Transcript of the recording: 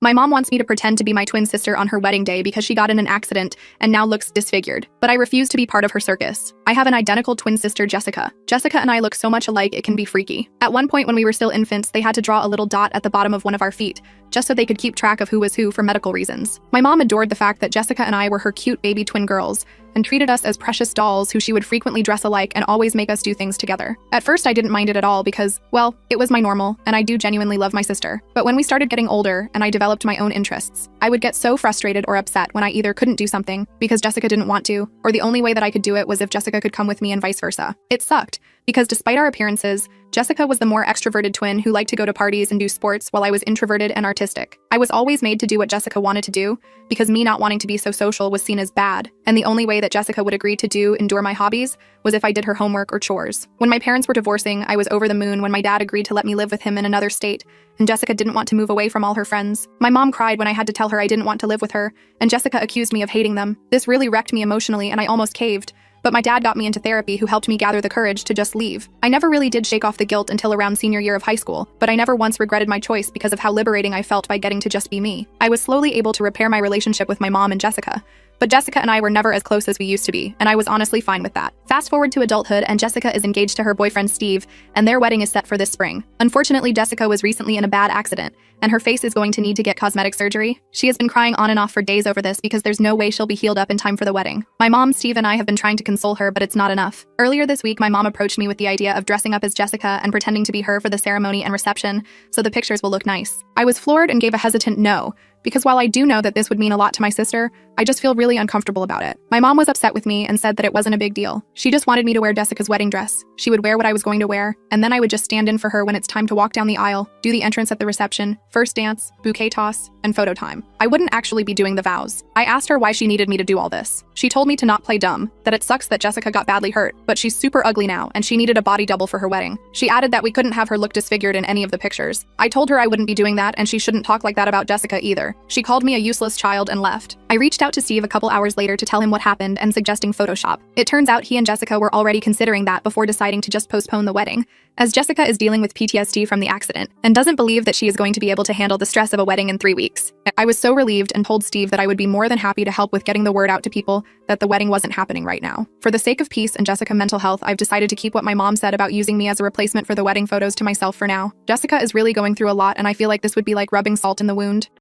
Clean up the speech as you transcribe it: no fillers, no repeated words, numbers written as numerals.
My mom wants me to pretend to be my twin sister on her wedding day because she got in an accident and now looks disfigured, but I refuse to be part of her circus. I have an identical twin sister, Jessica. Jessica and I look so much alike it can be freaky. At one point when we were still infants, they had to draw a little dot at the bottom of one of our feet, just so they could keep track of who was who for medical reasons. My mom adored the fact that Jessica and I were her cute baby twin girls, and treated us as precious dolls who she would frequently dress alike and always make us do things together. At first, I didn't mind it at all because, well, it was my normal, and I do genuinely love my sister. But when we started getting older and I developed my own interests, I would get so frustrated or upset when I either couldn't do something because Jessica didn't want to, or the only way that I could do it was if Jessica could come with me and vice versa. It sucked, because despite our appearances, Jessica was the more extroverted twin who liked to go to parties and do sports while I was introverted and artistic. I was always made to do what Jessica wanted to do because me not wanting to be so social was seen as bad, and the only way that Jessica would agree to endure my hobbies was if I did her homework or chores. When my parents were divorcing, I was over the moon when my dad agreed to let me live with him in another state, and Jessica didn't want to move away from all her friends. My mom cried when I had to tell her I didn't want to live with her, and Jessica accused me of hating them. This really wrecked me emotionally and I almost caved. But my dad got me into therapy, who helped me gather the courage to just leave. I never really did shake off the guilt until around senior year of high school, but I never once regretted my choice because of how liberating I felt by getting to just be me. I was slowly able to repair my relationship with my mom and Jessica, but Jessica and I were never as close as we used to be, and I was honestly fine with that. Fast forward to adulthood, and Jessica is engaged to her boyfriend Steve, and their wedding is set for this spring. Unfortunately, Jessica was recently in a bad accident, and her face is going to need to get cosmetic surgery. She has been crying on and off for days over this because there's no way she'll be healed up in time for the wedding. My mom, Steve, and I have been trying to console her, but it's not enough. Earlier this week, my mom approached me with the idea of dressing up as Jessica and pretending to be her for the ceremony and reception, so the pictures will look nice. I was floored and gave a hesitant no, because while I do know that this would mean a lot to my sister, I just feel really uncomfortable about it. My mom was upset with me and said that it wasn't a big deal. She just wanted me to wear Jessica's wedding dress. She would wear what I was going to wear, and then I would just stand in for her when it's time to walk down the aisle, do the entrance at the reception, first dance, bouquet toss, and photo time. I wouldn't actually be doing the vows. I asked her why she needed me to do all this. She told me to not play dumb, that it sucks that Jessica got badly hurt, but she's super ugly now, and she needed a body double for her wedding. She added that we couldn't have her look disfigured in any of the pictures. I told her I wouldn't be doing that, and she shouldn't talk like that about Jessica either. She called me a useless child and left. I reached out to Steve a couple hours later to tell him what happened and suggesting Photoshop. It turns out he and Jessica were already considering that before deciding to just postpone the wedding, as Jessica is dealing with PTSD from the accident and doesn't believe that she is going to be able to handle the stress of a wedding in 3 weeks. I was so relieved and told Steve that I would be more than happy to help with getting the word out to people that the wedding wasn't happening right now. For the sake of peace and Jessica's mental health, I've decided to keep what my mom said about using me as a replacement for the wedding photos to myself for now. Jessica is really going through a lot, and I feel like this would be like rubbing salt in the wound.